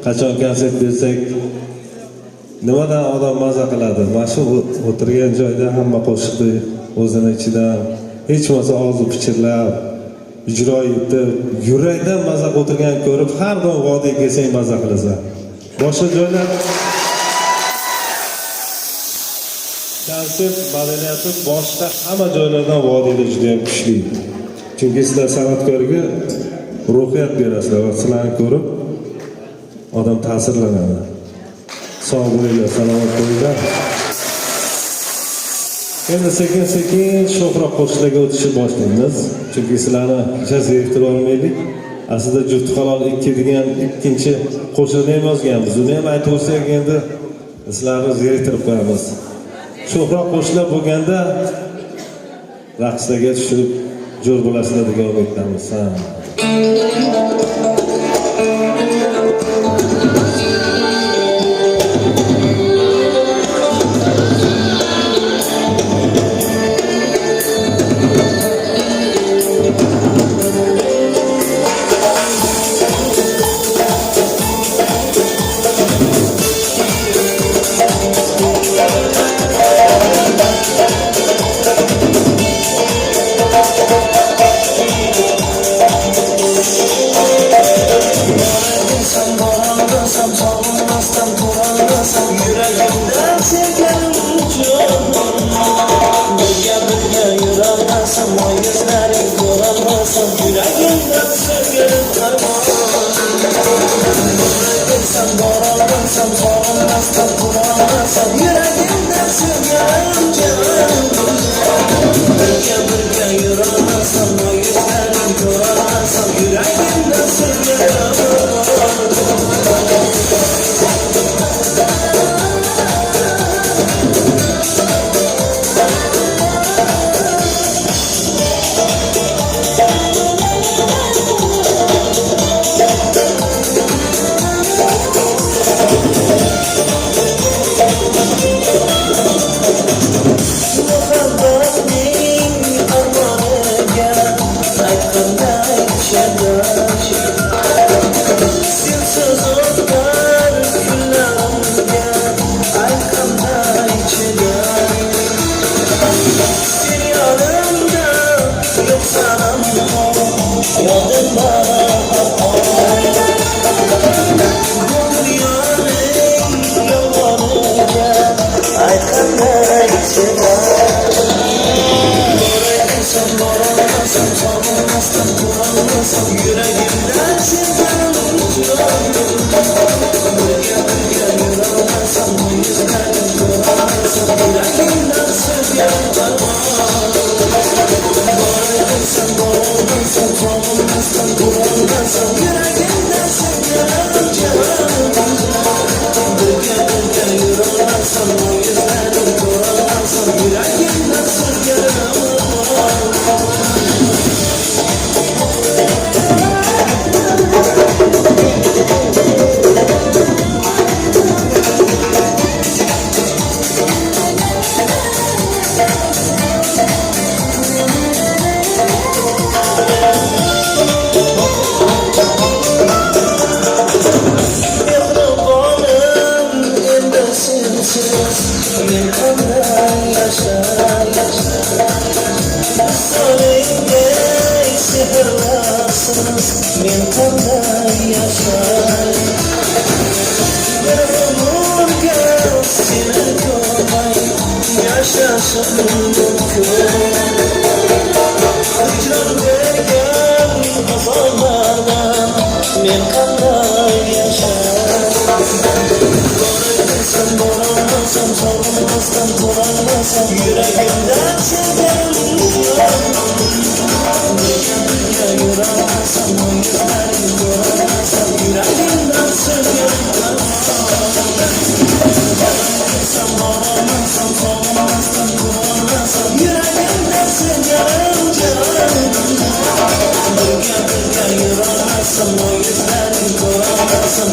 qachon konsert bersak nimadan odam maza qiladi. Mana shu o'tirgan joyda hamma qo'shiqni o'zini ichidan hech bo'lmasa og'zi pichirlab ijro etib, yurakdan maza o'tirgan ko'rib, har doim vodiyga kelsang maza qilasan. Boshqa joylar konsert madaniyati boshqa hamma joylardan vodiyda juda ham kuchli. Chunki sizlar san'atkorga ruhiyat berasizlar va sizlarni ko'rib odam ta'sirlanadi. Sog' bo'linglar, salomat bo'linglar. Endi sekin-sekin sho'xroq qo'shiqlarga o'tishni boshlaymiz. Chunki sizlarni hech zeriktirib olmaylik. Aslida Jufti halol 2 degan ikkinchi qo'shiqni ham yozganmiz. Uni ham aytib o'tsak endi sizlarni zeriktirib qo'yamiz. Sho'xroq qo'shiqlar bo'lganda raqslarga tushib jo'r bo'lasizlar degan umiddamiz.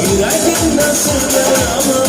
Yüreğimden sırlarım